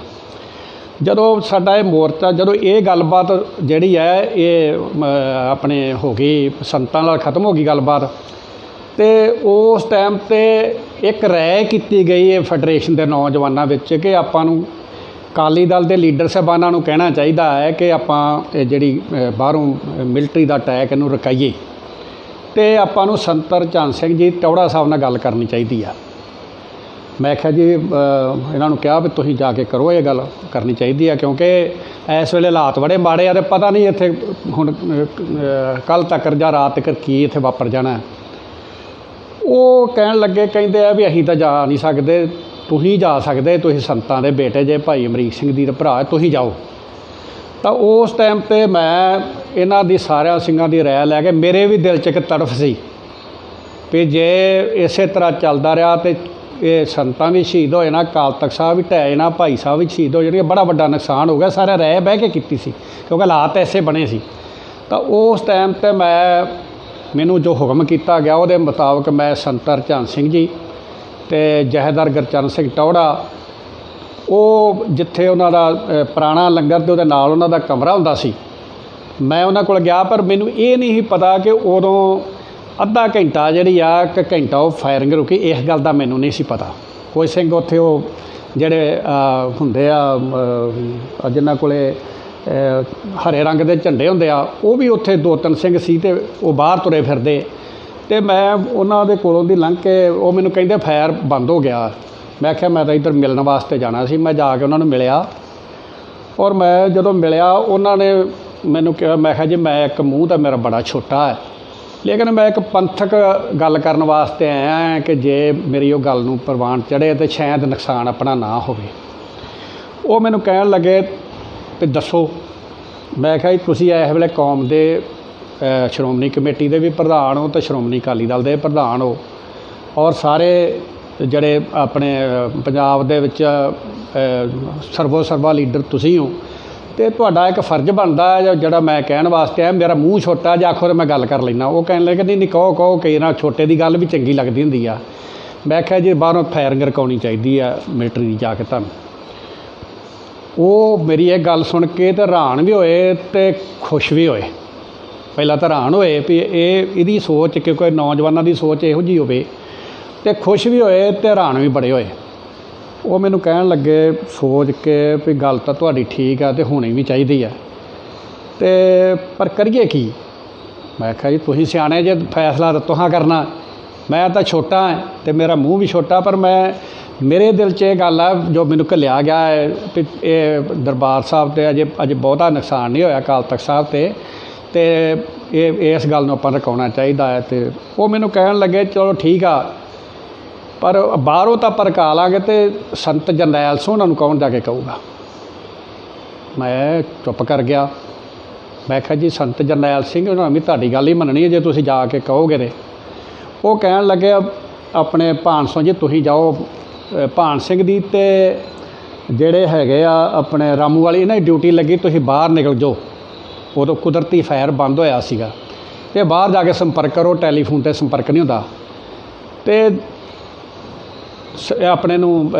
Speaker 1: ਜਦੋਂ ਸਾਡਾ ਇਹ ਮੋਰਚਾ, ਜਦੋਂ ਇਹ ਗੱਲਬਾਤ ਜਿਹੜੀ ਹੈ ਇਹ ਆਪਣੇ ਹੋ ਗਈ ਸੰਤਾਂ ਨਾਲ ਖਤਮ ਹੋ ਗਈ ਗੱਲਬਾਤ, ਅਤੇ ਉਸ ਟਾਈਮ 'ਤੇ ਇੱਕ ਰਾਏ ਕੀਤੀ ਗਈ ਹੈ ਫੈਡਰੇਸ਼ਨ ਦੇ ਨੌਜਵਾਨਾਂ ਵਿੱਚ ਕਿ ਆਪਾਂ ਨੂੰ ਅਕਾਲੀ ਦਲ ਦੇ ਲੀਡਰ ਸਾਹਿਬਾਨਾਂ ਨੂੰ ਕਹਿਣਾ ਚਾਹੀਦਾ ਹੈ ਕਿ ਆਪਾਂ ਇਹ ਜਿਹੜੀ ਬਾਹਰੋਂ ਮਿਲਟਰੀ ਦਾ ਅਟੈਕ ਇਹਨੂੰ ਰੁਕਾਈਏ, ਅਤੇ ਆਪਾਂ ਨੂੰ ਸੰਤ ਹਰਚੰਦ ਸਿੰਘ ਜੀ ਟੌੜਾ ਸਾਹਿਬ ਨਾਲ ਗੱਲ ਕਰਨੀ ਚਾਹੀਦੀ ਆ। ਮੈਂ ਕਿਹਾ ਜੀ ਇਹਨਾਂ ਨੂੰ ਕਿਹਾ ਵੀ ਤੁਸੀਂ ਜਾ ਕੇ ਕਰੋ, ਇਹ ਗੱਲ ਕਰਨੀ ਚਾਹੀਦੀ ਆ, ਕਿਉਂਕਿ ਇਸ ਵੇਲੇ ਹਾਲਾਤ ਬੜੇ ਮਾੜੇ ਆ ਅਤੇ ਪਤਾ ਨਹੀਂ ਇੱਥੇ ਹੁਣ ਕੱਲ੍ਹ ਤੱਕ ਜਾਂ ਰਾਤ ਤੱਕ ਕੀ ਇੱਥੇ ਵਾਪਰ ਜਾਣਾ। ਉਹ ਕਹਿਣ ਲੱਗੇ, ਕਹਿੰਦੇ ਆ ਵੀ ਅਸੀਂ ਤਾਂ ਜਾ ਨਹੀਂ ਸਕਦੇ, ਤੁਸੀਂ ਜਾ ਸਕਦੇ, ਤੁਸੀਂ ਸੰਤਾਂ ਦੇ ਬੇਟੇ ਜੇ, ਭਾਈ ਅਮਰੀਕ ਸਿੰਘ ਦੀ ਭਰਾ, ਤੁਸੀਂ ਜਾਓ। ਤਾਂ ਉਸ ਟਾਈਮ 'ਤੇ ਮੈਂ ਇਹਨਾਂ ਦੀ ਸਾਰਿਆਂ ਸਿੰਘਾਂ ਦੀ ਰਾਇ ਲੈ ਕੇ, ਮੇਰੇ ਵੀ ਦਿਲ 'ਚ ਇੱਕ ਤੜਫ ਸੀ ਵੀ ਜੇ ਇਸੇ ਤਰ੍ਹਾਂ ਚੱਲਦਾ ਰਿਹਾ ਤਾਂ ਇਹ ਸੰਤਾਂ ਵੀ ਸ਼ਹੀਦ ਹੋਏ ਨਾ, ਅਕਾਲ ਤਖਤ ਸਾਹਿਬ ਵੀ ਢਹਿ ਜਾਣਾ, ਭਾਈ ਸਾਹਿਬ ਵੀ ਸ਼ਹੀਦ ਹੋ ਜਾਣਗੇ, ਬੜਾ ਵੱਡਾ ਨੁਕਸਾਨ ਹੋ ਗਿਆ। ਸਾਰੇ ਰਾਇ ਬਹਿ ਕੇ ਕੀਤੀ ਸੀ ਕਿਉਂਕਿ ਹਾਲਾਤ ਐਸੇ ਬਣੇ ਸੀ। ਤਾਂ ਉਸ ਟਾਈਮ 'ਤੇ ਮੈਨੂੰ ਜੋ ਹੁਕਮ ਕੀਤਾ ਗਿਆ ਉਹਦੇ ਮੁਤਾਬਕ ਮੈਂ ਸੰਤ ਹਰਚੰਦ ਸਿੰਘ ਜੀ ਅਤੇ ਜਥੇਦਾਰ ਗੁਰਚਰਨ ਸਿੰਘ ਟੌਹੜਾ, ਉਹ ਜਿੱਥੇ ਉਹਨਾਂ ਦਾ ਪੁਰਾਣਾ ਲੰਗਰ ਅਤੇ ਉਹਦੇ ਨਾਲ ਉਹਨਾਂ ਦਾ ਕਮਰਾ ਹੁੰਦਾ ਸੀ, ਮੈਂ ਉਹਨਾਂ ਕੋਲ ਗਿਆ। ਪਰ ਮੈਨੂੰ ਇਹ ਨਹੀਂ ਸੀ ਪਤਾ ਕਿ ਉਦੋਂ ਅੱਧਾ ਘੰਟਾ ਜਿਹੜੀ ਆ, ਇੱਕ ਘੰਟਾ ਉਹ ਫਾਇਰਿੰਗ ਰੁਕੀ, ਇਸ ਗੱਲ ਦਾ ਮੈਨੂੰ ਨਹੀਂ ਸੀ ਪਤਾ। ਕੋਈ ਸਿੰਘ ਉੱਥੇ ਉਹ ਜਿਹੜੇ ਹੁੰਦੇ ਆ ਜਿਨ੍ਹਾਂ ਕੋਲ ਹਰੇ ਰੰਗ ਦੇ ਝੰਡੇ ਹੁੰਦੇ ਆ, ਉਹ ਵੀ ਉੱਥੇ 2-3 ਸਿੰਘ ਸੀ ਅਤੇ ਉਹ ਬਾਹਰ ਤੁਰੇ ਫਿਰਦੇ। ਅਤੇ ਮੈਂ ਉਹਨਾਂ ਦੇ ਕੋਲੋਂ ਦੀ ਲੰਘ ਕੇ, ਉਹ ਮੈਨੂੰ ਕਹਿੰਦੇ ਫਾਇਰ ਬੰਦ ਹੋ ਗਿਆ। ਮੈਂ ਕਿਹਾ ਮੈਂ ਤਾਂ ਇੱਧਰ ਮਿਲਣ ਵਾਸਤੇ ਜਾਣਾ ਸੀ। ਮੈਂ ਜਾ ਕੇ ਉਹਨਾਂ ਨੂੰ ਮਿਲਿਆ, ਔਰ ਮੈਂ ਜਦੋਂ ਮਿਲਿਆ ਉਹਨਾਂ ਨੇ ਮੈਨੂੰ ਕਿਹਾ, ਮੈਂ ਕਿਹਾ ਜੀ ਮੈਂ ਇੱਕ ਮੂੰਹ ਤਾਂ ਮੇਰਾ ਬੜਾ ਛੋਟਾ ਹੈ, ਲੇਕਿਨ ਮੈਂ ਇੱਕ ਪੰਥਕ ਗੱਲ ਕਰਨ ਵਾਸਤੇ ਆਇਆ ਕਿ ਜੇ ਮੇਰੀ ਉਹ ਗੱਲ ਨੂੰ ਪ੍ਰਵਾਨ ਚੜ੍ਹੇ ਤਾਂ ਸ਼ਾਇਦ ਨੁਕਸਾਨ ਆਪਣਾ ਨਾ ਹੋਵੇ। ਉਹ ਮੈਨੂੰ ਕਹਿਣ ਲੱਗੇ ਵੀ ਦੱਸੋ। ਮੈਂ ਕਿਹਾ ਜੀ ਤੁਸੀਂ ਇਸ ਵੇਲੇ ਕੌਮ ਦੇ ਸ਼੍ਰੋਮਣੀ ਕਮੇਟੀ ਦੇ ਵੀ ਪ੍ਰਧਾਨ ਹੋ ਅਤੇ ਸ਼੍ਰੋਮਣੀ ਅਕਾਲੀ ਦਲ ਦੇ ਪ੍ਰਧਾਨ ਹੋ, ਔਰ ਸਾਰੇ ਜਿਹੜੇ ਆਪਣੇ ਪੰਜਾਬ ਦੇ ਵਿੱਚ ਸਰਬਾ ਲੀਡਰ ਤੁਸੀਂ ਹੋ, ਅਤੇ ਤੁਹਾਡਾ ਇੱਕ ਫਰਜ਼ ਬਣਦਾ ਹੈ ਜਿਹੜਾ ਮੈਂ ਕਹਿਣ ਵਾਸਤੇ ਆਇਆ। ਮੇਰਾ ਮੂੰਹ ਛੋਟਾ ਜਿਹਾ, ਆਖੋ ਮੈਂ ਗੱਲ ਕਰ ਲੈਂਦਾ। ਉਹ ਕਹਿਣ ਲੱਗੇ ਨਹੀਂ ਕਹੋ ਕਈ ਨਾ, ਛੋਟੇ ਦੀ ਗੱਲ ਵੀ ਚੰਗੀ ਲੱਗਦੀ ਹੁੰਦੀ ਆ। ਮੈਂ ਕਿਹਾ ਜੀ ਬਾਹਰੋਂ ਫਾਇਰਿੰਗ ਰਕਾਉਣੀ ਚਾਹੀਦੀ ਆ ਮਿਲਟਰੀ ਦੀ ਜਾ ਕੇ ਤੁਹਾਨੂੰ। ਉਹ ਮੇਰੀ ਇਹ ਗੱਲ ਸੁਣ ਕੇ ਤਾਂ ਹੈਰਾਨ ਵੀ ਹੋਏ ਅਤੇ ਖੁਸ਼ ਵੀ ਹੋਏ। ਪਹਿਲਾਂ ਤਾਂ ਹੈਰਾਨ ਹੋਏ ਵੀ ਇਹਦੀ ਸੋਚ, ਕਿ ਕੋਈ ਨੌਜਵਾਨਾਂ ਦੀ ਸੋਚ ਇਹੋ ਜਿਹੀ ਹੋਵੇ, ਅਤੇ ਖੁਸ਼ ਵੀ ਹੋਏ ਅਤੇ ਹੈਰਾਨ ਵੀ ਬੜੇ ਹੋਏ। ਉਹ ਮੈਨੂੰ ਕਹਿਣ ਲੱਗੇ ਸੋਚ ਕੇ ਵੀ ਗੱਲ ਤਾਂ ਤੁਹਾਡੀ ਠੀਕ ਆ ਅਤੇ ਹੋਣੀ ਵੀ ਚਾਹੀਦੀ ਆ, ਅਤੇ ਪਰ ਕਰੀਏ ਕੀ। ਮੈਂ ਕਿਹਾ ਜੀ ਤੁਸੀਂ ਸਿਆਣੇ ਜੇ, ਫੈਸਲਾ ਤੁਹਾਂ ਕਰਨਾ। ਮੈਂ ਤਾਂ ਛੋਟਾ ਹੈ ਅਤੇ ਮੇਰਾ ਮੂੰਹ ਵੀ ਛੋਟਾ, ਪਰ ਮੇਰੇ ਦਿਲ 'ਚ ਇਹ ਗੱਲ ਆ ਜੋ ਮੈਨੂੰ ਘੱਲਿਆ ਗਿਆ ਹੈ ਵੀ ਇਹ ਦਰਬਾਰ ਸਾਹਿਬ 'ਤੇ ਅਜੇ ਬਹੁਤਾ ਨੁਕਸਾਨ ਨਹੀਂ ਹੋਇਆ, ਅਕਾਲ ਤਖਤ ਸਾਹਿਬ 'ਤੇ ਇਸ ਗੱਲ ਨੂੰ ਆਪਾਂ ਰਕਾਉਣਾ ਚਾਹੀਦਾ ਹੈ। ਅਤੇ ਉਹ ਮੈਨੂੰ ਕਹਿਣ ਲੱਗੇ ਚਲੋ ਠੀਕ ਆ, ਪਰ ਬਾਹਰੋਂ ਤਾਂ ਆਪਾਂ ਰਕਾ ਲਾਂਗੇ ਅਤੇ ਸੰਤ ਜਰਨੈਲ ਸਿੰਘ ਉਹਨਾਂ ਨੂੰ ਕੌਣ ਜਾ ਕੇ ਕਹੂਗਾ। ਮੈਂ ਚੁੱਪ ਕਰ ਗਿਆ। ਮੈਂ ਕਿਹਾ ਜੀ ਸੰਤ ਜਰਨੈਲ ਸਿੰਘ ਉਹਨਾਂ ਵੀ ਤੁਹਾਡੀ ਗੱਲ ਹੀ ਮੰਨਣੀ ਹੈ ਜੇ ਤੁਸੀਂ ਜਾ ਕੇ ਕਹੋਗੇ। ਤੇ ਉਹ ਕਹਿਣ ਲੱਗੇ ਆਪਣੇ ਭਾਨਸੋਂ ਜੀ ਤੁਸੀਂ ਜਾਓ, ਭਾਨ ਸਿੰਘ ਦੀ ਅਤੇ ਜਿਹੜੇ ਹੈਗੇ ਆ ਆਪਣੇ ਰਾਮੂ ਵਾਲੀ, ਇਹਨਾਂ ਦੀ ਡਿਊਟੀ ਲੱਗੀ, ਤੁਸੀਂ ਬਾਹਰ ਨਿਕਲ ਜਾਓ। ਉਦੋਂ ਕੁਦਰਤੀ ਫਾਇਰ ਬੰਦ ਹੋਇਆ ਸੀਗਾ ਅਤੇ ਬਾਹਰ ਜਾ ਕੇ ਸੰਪਰਕ ਕਰੋ, ਟੈਲੀਫੋਨ 'ਤੇ ਸੰਪਰਕ ਨਹੀਂ ਹੁੰਦਾ। ਅਤੇ ਆਪਣੇ ਨੂੰ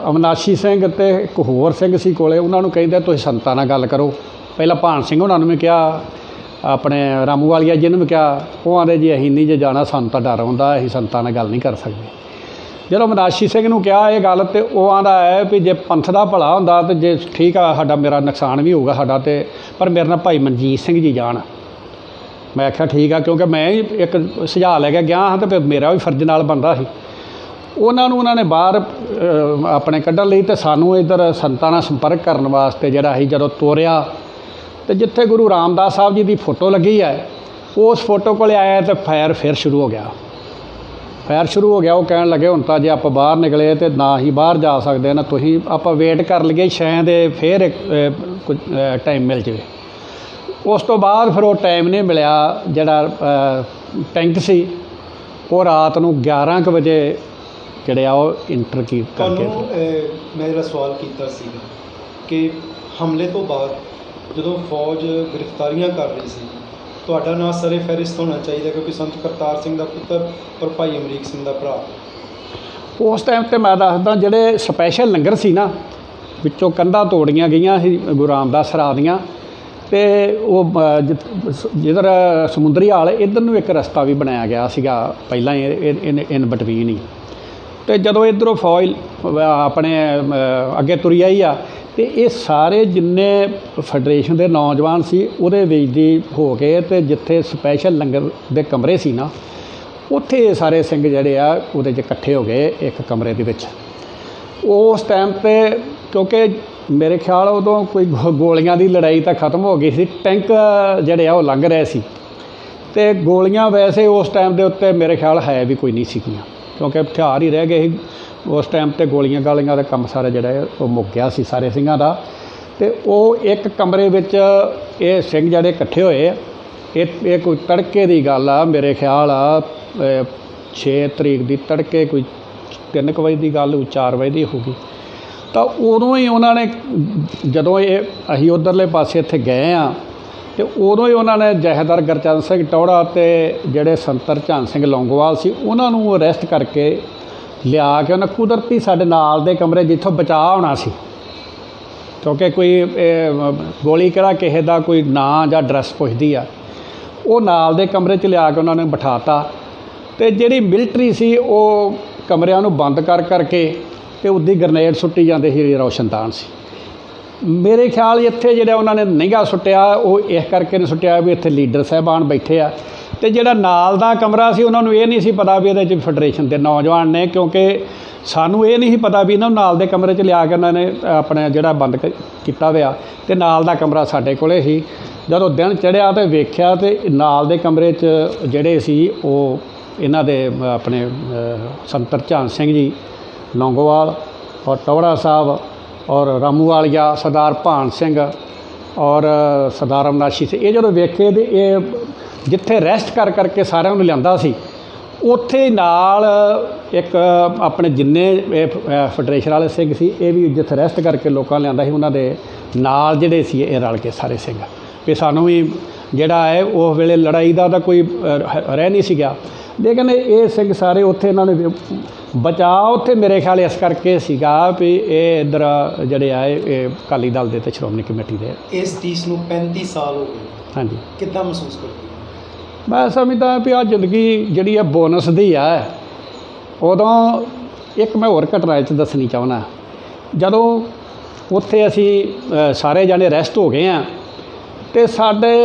Speaker 1: ਅਵਿਨਾਸ਼ੀ ਸਿੰਘ ਅਤੇ ਇੱਕ ਹੋਰ ਸਿੰਘ ਸੀ ਕੋਲੇ, ਉਹਨਾਂ ਨੂੰ ਕਹਿੰਦੇ ਤੁਸੀਂ ਸੰਤਾਂ ਨਾਲ ਗੱਲ ਕਰੋ। ਪਹਿਲਾਂ ਭਾਨ ਸਿੰਘ ਉਹਨਾਂ ਨੂੰ ਵੀ ਕਿਹਾ, ਆਪਣੇ ਰਾਮੂ ਵਾਲੀਆ ਜੀ ਨੂੰ ਵੀ ਕਿਹਾ। ਉਹ ਆਂਦੇ ਜੀ ਅਸੀਂ ਨਹੀਂ ਜੇ ਜਾਣਾ, ਸਾਨੂੰ ਤਾਂ ਡਰ ਆਉਂਦਾ, ਅਸੀਂ ਸੰਤਾਂ ਨਾਲ ਗੱਲ ਨਹੀਂ ਕਰ ਸਕਦੇ। ਜਦੋਂ ਅਵਿਨਾਸ਼ੀ ਸਿੰਘ ਨੂੰ ਕਿਹਾ ਇਹ ਗੱਲ, ਅਤੇ ਉਹ ਆਂਦਾ ਹੈ ਵੀ ਜੇ ਪੰਥ ਦਾ ਭਲਾ ਹੁੰਦਾ ਤਾਂ ਜੇ ਠੀਕ ਆ, ਮੇਰਾ ਨੁਕਸਾਨ ਵੀ ਹੋਊਗਾ ਸਾਡਾ, ਅਤੇ ਪਰ ਮੇਰੇ ਨਾਲ ਭਾਈ ਮਨਜੀਤ ਸਿੰਘ ਜੀ ਜਾਣ। ਮੈਂ ਆਖਿਆ ਠੀਕ ਆ, ਕਿਉਂਕਿ ਮੈਂ ਇੱਕ ਸੁਝਾਅ ਲੈ ਕੇ ਗਿਆ ਹਾਂ ਅਤੇ ਮੇਰਾ ਵੀ ਫਰਜ਼ ਨਾਲ ਬਣਦਾ ਸੀ। ਉਹਨਾਂ ਨੇ ਬਾਹਰ ਆਪਣੇ ਕੱਢਣ ਲਈ, ਅਤੇ ਸਾਨੂੰ ਇੱਧਰ ਸੰਤਾਂ ਨਾਲ ਸੰਪਰਕ ਕਰਨ ਵਾਸਤੇ ਜਿਹੜਾ ਅਸੀਂ ਜਦੋਂ ਤੋਰਿਆ, ਅਤੇ ਜਿੱਥੇ ਗੁਰੂ ਰਾਮਦਾਸ ਸਾਹਿਬ ਜੀ ਦੀ ਫੋਟੋ ਲੱਗੀ ਹੈ ਉਸ ਫੋਟੋ ਕੋਲ ਆਇਆ ਅਤੇ ਫਾਇਰ ਫਿਰ ਸ਼ੁਰੂ ਹੋ ਗਿਆ। ਉਹ ਕਹਿਣ ਲੱਗੇ ਹੁਣ ਤਾਂ ਜੇ ਆਪਾਂ ਬਾਹਰ ਨਿਕਲੇ ਅਤੇ ਨਾ ਹੀ ਬਾਹਰ ਜਾ ਸਕਦੇ ਨਾ ਤੁਸੀਂ, ਆਪਾਂ ਵੇਟ ਕਰ ਲਈਏ ਸ਼ਾਇਦ ਫਿਰ ਕੁਝ ਟਾਈਮ ਮਿਲ ਜਾਵੇ। ਉਸ ਤੋਂ ਬਾਅਦ ਫਿਰ ਉਹ ਟਾਈਮ ਨਹੀਂ ਮਿਲਿਆ। ਜਿਹੜਾ ਟੈਂਕ ਸੀ ਉਹ ਰਾਤ ਨੂੰ 11 ਕੁ ਵਜੇ ਜਿਹੜੇ ਆ ਉਹ ਇੰਟਰ ਕਰਕੇ।
Speaker 2: ਤੁਹਾਨੂੰ ਮੈਂ ਜਿਹੜਾ ਸਵਾਲ ਕੀਤਾ ਸੀਗਾ ਕਿ ਹਮਲੇ ਤੋਂ ਬਾਅਦ ਜਦੋਂ ਫੌਜ ਗ੍ਰਿਫਤਾਰੀਆਂ ਕਰ ਰਹੀ ਸੀ, ਤੁਹਾਡਾ ਨਾਂ ਸਰੇ ਫਹਿਰਿਸਤ ਹੋਣਾ ਚਾਹੀਦਾ ਕਿਉਂਕਿ ਸੰਤ ਕਰਤਾਰ ਸਿੰਘ ਦਾ ਪੁੱਤਰ ਔਰ ਭਾਈ ਅਮਰੀਕ ਸਿੰਘ ਦਾ ਭਰਾ।
Speaker 1: ਉਸ ਟਾਈਮ 'ਤੇ ਮੈਂ ਦੱਸਦਾ, ਜਿਹੜੇ ਸਪੈਸ਼ਲ ਲੰਗਰ ਸੀ ਨਾ, ਵਿੱਚੋਂ ਕੰਧਾਂ ਤੋੜੀਆਂ ਗਈਆਂ ਸੀ ਗੁਰੂ ਰਾਮਦਾਸ ਸਰਾਂ ਦੀਆਂ, ਅਤੇ ਉਹ ਜਿੱਧਰ ਸਮੁੰਦਰੀ ਹਾਲ ਇੱਧਰ ਨੂੰ ਇੱਕ ਰਸਤਾ ਵੀ ਬਣਾਇਆ ਗਿਆ ਸੀਗਾ ਪਹਿਲਾਂ ਇਨ ਬਿਟਵੀਨ ਹੀ। ਅਤੇ ਜਦੋਂ ਇੱਧਰੋਂ ਫੌਜ ਆਪਣੇ ਅੱਗੇ ਤੁਰੀ ਆਈ ਆ, ਅਤੇ ਇਹ ਸਾਰੇ ਜਿੰਨੇ ਫੈਡਰੇਸ਼ਨ ਦੇ ਨੌਜਵਾਨ ਸੀ ਉਹਦੇ ਵਿੱਚ ਦੀ ਹੋ ਕੇ, ਅਤੇ ਜਿੱਥੇ ਸਪੈਸ਼ਲ ਲੰਗਰ ਦੇ ਕਮਰੇ ਸੀ ਨਾ, ਉੱਥੇ ਇਹ ਸਾਰੇ ਸਿੰਘ ਜਿਹੜੇ ਆ ਉਹਦੇ 'ਚ ਇਕੱਠੇ ਹੋ ਗਏ ਇੱਕ ਕਮਰੇ ਦੇ ਵਿੱਚ। ਉਸ ਟਾਈਮ 'ਤੇ ਕਿਉਂਕਿ ਮੇਰੇ ਖਿਆਲ ਉਦੋਂ ਕੋਈ ਗੋਲੀਆਂ ਦੀ ਲੜਾਈ ਤਾਂ ਖਤਮ ਹੋ ਗਈ ਸੀ, ਟੈਂਕ ਜਿਹੜੇ ਆ ਉਹ ਲੰਘ ਰਹੇ ਸੀ, ਤੇ ਗੋਲੀਆਂ ਵੈਸੇ ਉਸ ਟਾਈਮ ਦੇ ਉੱਤੇ ਮੇਰੇ ਖਿਆਲ ਹੈ ਵੀ ਕੋਈ ਨਹੀਂ ਸੀਗੀਆਂ, ਕਿਉਂਕਿ ਹਥਿਆਰ ਹੀ ਰਹਿ ਗਏ ਸੀ ਉਸ ਟਾਈਮ ਤੇ। ਗੋਲੀਆਂ ਗਾਲੀਆਂ ਦਾ ਕੰਮ ਸਾਰਾ ਜਿਹੜਾ ਹੈ ਉਹ ਮੁੱਕ ਗਿਆ ਸੀ ਸਾਰੇ ਸਿੰਘਾਂ ਦਾ। ਤੇ ਉਹ ਇੱਕ ਕਮਰੇ ਵਿੱਚ ਇਹ ਸਿੰਘ ਜਿਹੜੇ ਇਕੱਠੇ ਹੋਏ, ਇਹ ਕੋਈ ਤੜਕੇ ਦੀ ਗੱਲ ਆ, ਮੇਰੇ ਖਿਆਲ ਆ 6 ਤਰੀਕ ਦੀ ਤੜਕੇ ਕੋਈ 3 ਵਜੇ ਦੀ ਗੱਲ, 4 ਵਜੇ ਦੀ ਹੋਊਗੀ। ਤਾਂ ਉਦੋਂ ਹੀ ਉਹਨਾਂ ਨੇ, ਜਦੋਂ ਅਸੀਂ ਉੱਧਰਲੇ ਪਾਸੇ ਇੱਥੇ ਗਏ ਹਾਂ, ਤੇ ਉਦੋਂ ਹੀ ਉਹਨਾਂ ਨੇ ਜਥੇਦਾਰ ਗੁਰਚਰਨ ਸਿੰਘ ਟੌਹੜਾ ਅਤੇ ਜਿਹੜੇ ਸੰਤਰ ਝੰਨ ਸਿੰਘ ਲੌਂਗੋਵਾਲ ਸੀ ਉਹਨਾਂ ਨੂੰ ਅਰੈਸਟ ਕਰਕੇ ਲਿਆ ਕੇ ਉਹਨਾਂ ਕੁਦਰਤੀ ਸਾਡੇ ਨਾਲ ਦੇ ਕਮਰੇ ਜਿੱਥੋਂ ਬਚਾਅ ਹੋਣਾ ਸੀ, ਕਿਉਂਕਿ ਕੋਈ ਗੋਲੀ ਕਿਹੜਾ ਕਿਸੇ ਦਾ ਕੋਈ ਨਾਂ ਜਾਂ ਐਡਰੈਸ ਪੁੱਛਦੀ ਆ, ਉਹ ਨਾਲ ਦੇ ਕਮਰੇ 'ਚ ਲਿਆ ਕੇ ਉਹਨਾਂ ਨੇ ਬਿਠਾਤਾ। ਅਤੇ ਜਿਹੜੀ ਮਿਲਟਰੀ ਸੀ ਉਹ ਕਮਰਿਆਂ ਨੂੰ ਬੰਦ ਕਰਕੇ ਅਤੇ ਉੱਦੀ ਗਰਨੇਡ ਸੁੱਟੀ ਜਾਂਦੇ ਸੀ, ਰੋਸ਼ਨਦਾਨ ਸੀ। ਮੇਰੇ ਖਿਆਲ ਇੱਥੇ ਜਿਹੜਾ ਉਹਨਾਂ ਨੇ ਨਿਗਾ ਸੁੱਟਿਆ ਉਹ ਇਸ ਕਰਕੇ ਨਹੀਂ ਸੁੱਟਿਆ ਵੀ ਇੱਥੇ ਲੀਡਰ ਸਾਹਿਬਾਨ ਬੈਠੇ ਆ, ਅਤੇ ਜਿਹੜਾ ਨਾਲ ਦਾ ਕਮਰਾ ਸੀ ਉਹਨਾਂ ਨੂੰ ਇਹ ਨਹੀਂ ਸੀ ਪਤਾ ਵੀ ਇਹਦੇ 'ਚ ਫੈਡਰੇਸ਼ਨ ਦੇ ਨੌਜਵਾਨ ਨੇ, ਕਿਉਂਕਿ ਸਾਨੂੰ ਇਹ ਨਹੀਂ ਸੀ ਪਤਾ ਵੀ ਇਹਨਾਂ ਨੂੰ ਨਾਲ ਦੇ ਕਮਰੇ 'ਚ ਲਿਆ ਕੇ ਉਹਨਾਂ ਨੇ ਆਪਣਾ ਜਿਹੜਾ ਬੰਦ ਕੀਤਾ ਹੋਇਆ, ਅਤੇ ਨਾਲ ਦਾ ਕਮਰਾ ਸਾਡੇ ਕੋਲੇ ਸੀ। ਜਦੋਂ ਦਿਨ ਚੜ੍ਹਿਆ ਤਾਂ ਵੇਖਿਆ ਤੇ ਨਾਲ ਦੇ ਕਮਰੇ 'ਚ ਜਿਹੜੇ ਸੀ ਉਹ ਇਹਨਾਂ ਦੇ ਆਪਣੇ ਸੰਤਰ ਝੰਨ ਸਿੰਘ ਜੀ ਲੌਂਗੋਵਾਲ ਔਰ ਟੌਹੜਾ ਸਾਹਿਬ ਔਰ ਰਾਮੂਵਾਲੀਆ, ਸਰਦਾਰ ਭਾਨ ਸਿੰਘ ਔਰ ਸਰਦਾਰ ਅਮਨਾਸ਼ੀ ਸੀ। ਇਹ ਜਦੋਂ ਵੇਖੇ ਤੇ ਇਹ ਜਿੱਥੇ ਰੈਸਟ ਕਰਕੇ ਸਾਰਿਆਂ ਨੂੰ ਲਿਆਂਦਾ ਸੀ, ਉੱਥੇ ਨਾਲ ਇੱਕ ਆਪਣੇ ਜਿੰਨੇ ਫੈਡਰੇਸ਼ਨ ਵਾਲੇ ਸਿੰਘ ਸੀ ਇਹ ਵੀ ਜਿੱਥੇ ਰੈਸਟ ਕਰਕੇ ਲੋਕਾਂ ਲਿਆਂਦਾ ਸੀ, ਉਹਨਾਂ ਦੇ ਨਾਲ ਜਿਹੜੇ ਸੀ ਇਹ ਰਲ ਕੇ ਸਾਰੇ ਸਿੰਘ ਵੀ ਸਾਨੂੰ ਵੀ ਜਿਹੜਾ ਹੈ ਉਸ ਵੇਲੇ ਲੜਾਈ ਦਾ ਤਾਂ ਕੋਈ ਰਹਿ ਨਹੀਂ ਸੀਗਾ। ਲੇਕਿਨ ਇਹ ਸਿੰਘ ਸਾਰੇ ਉੱਥੇ ਇਹਨਾਂ ਨੇ ਬਚਾਅ ਉੱਥੇ ਮੇਰੇ ਖਿਆਲ ਇਸ ਕਰਕੇ ਸੀਗਾ ਵੀ ਇਹ ਇੱਧਰ ਜਿਹੜੇ ਆਏ ਇਹ ਅਕਾਲੀ ਦਲ ਦੇ ਅਤੇ ਸ਼੍ਰੋਮਣੀ ਕਮੇਟੀ ਦੇ।
Speaker 2: ਇਸ ਚੀਜ਼ ਨੂੰ 35 ਸਾਲ ਹੋ ਗਏ।
Speaker 1: ਹਾਂਜੀ,
Speaker 2: ਕਿੱਦਾਂ ਮਹਿਸੂਸ ਕਰਦੇ?
Speaker 1: ਮੈਂ ਸਮਝਦਾ ਵੀ ਆਹ ਜ਼ਿੰਦਗੀ ਜਿਹੜੀ ਹੈ ਬੋਨਸ ਦੀ ਆ। ਉਦੋਂ ਇੱਕ ਮੈਂ ਹੋਰ ਘਟਨਾ ਇਹ 'ਚ ਦੱਸਣੀ ਚਾਹੁੰਦਾ। ਜਦੋਂ ਉੱਥੇ ਅਸੀਂ ਸਾਰੇ ਜਾਣੇ ਰੈਸਟ ਹੋ ਗਏ ਹਾਂ ਅਤੇ ਸਾਡੇ